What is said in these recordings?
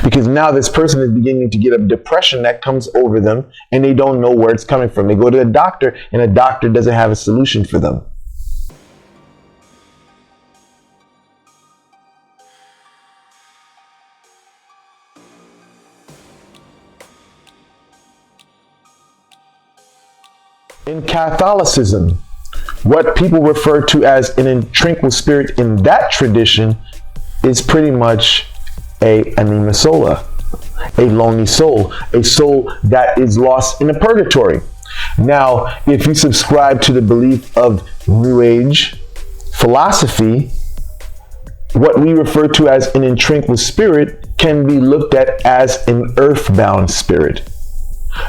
Because now this person is beginning to get a depression that comes over them and they don't know where it's coming from. They go to a doctor and a doctor doesn't have a solution for them. In Catholicism, what people refer to as an intranquil spirit in that tradition is pretty much a anima sola, a lonely soul, a soul that is lost in a purgatory. Now, if you subscribe to the belief of New Age philosophy, what we refer to as an intranquil spirit can be looked at as an earthbound spirit.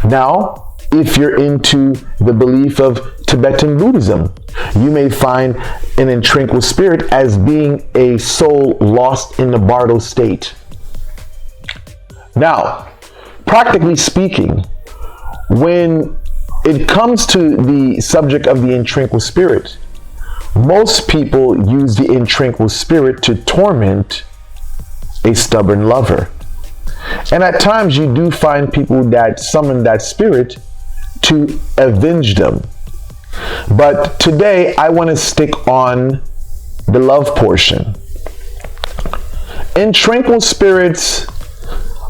Now, if you're into the belief of Tibetan Buddhism, you may find an intranquil spirit as being a soul lost in the bardo state. Now, practically speaking, when it comes to the subject of the intranquil spirit, most people use the intranquil spirit to torment a stubborn lover. And at times you do find people that summon that spirit to avenge them. But today I want to stick on the love portion. Intranquil spirits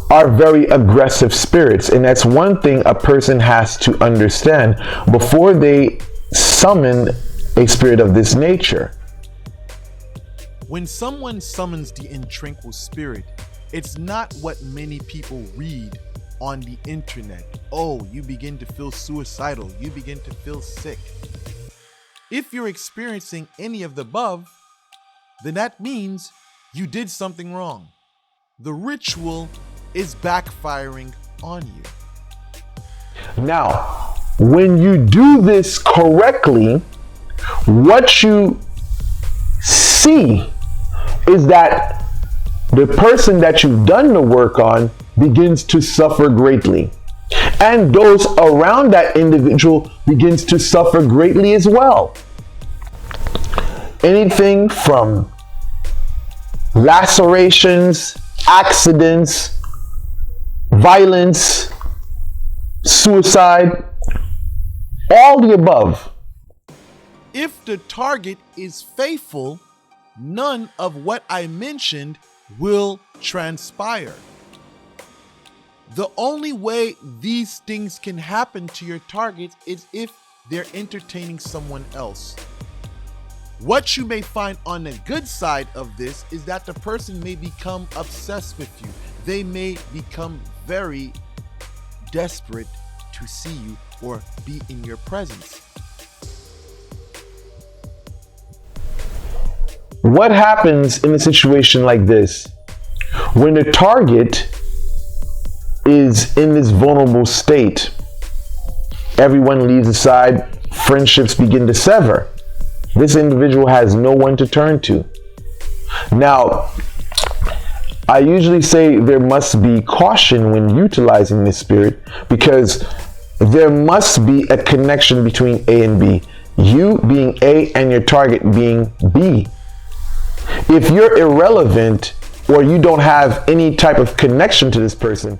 are very aggressive spirits, and that's one thing a person has to understand before they summon a spirit of this nature. When someone summons the intranquil spirit, it's not what many people read on the internet. Oh, you begin to feel suicidal. You begin to feel sick. If you're experiencing any of the above, then that means you did something wrong. The ritual is backfiring on you. Now, when you do this correctly, what you see is that the person that you've done the work on begins to suffer greatly. And those around that individual begins to suffer greatly as well. Anything from lacerations, accidents, violence, suicide, all the above. If the target is faithful, none of what I mentioned will transpire. The only way these things can happen to your targets is if they're entertaining someone else. What you may find on the good side of this is that the person may become obsessed with you. They may become very desperate to see you or be in your presence. What happens in a situation like this? When the target is in this vulnerable state, everyone leaves aside, friendships begin to sever. This individual has no one to turn to. Now, I usually say there must be caution when utilizing this spirit, because there must be a connection between A and B. You being A and your target being B. If you're irrelevant or you don't have any type of connection to this person,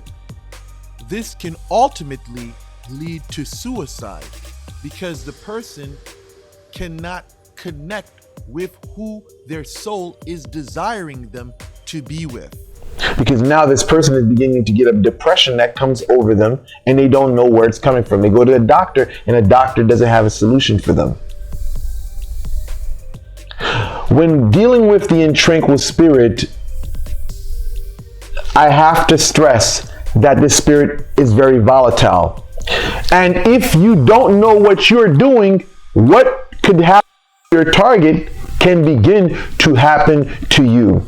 this can ultimately lead to suicide because the person cannot connect with who their soul is desiring them to be with. Because now this person is beginning to get a depression that comes over them and they don't know where it's coming from. They go to a doctor and a doctor doesn't have a solution for them. When dealing with the intranquil spirit, I have to stress that the spirit is very volatile. And if you don't know what you're doing, what could happen to your target can begin to happen to you.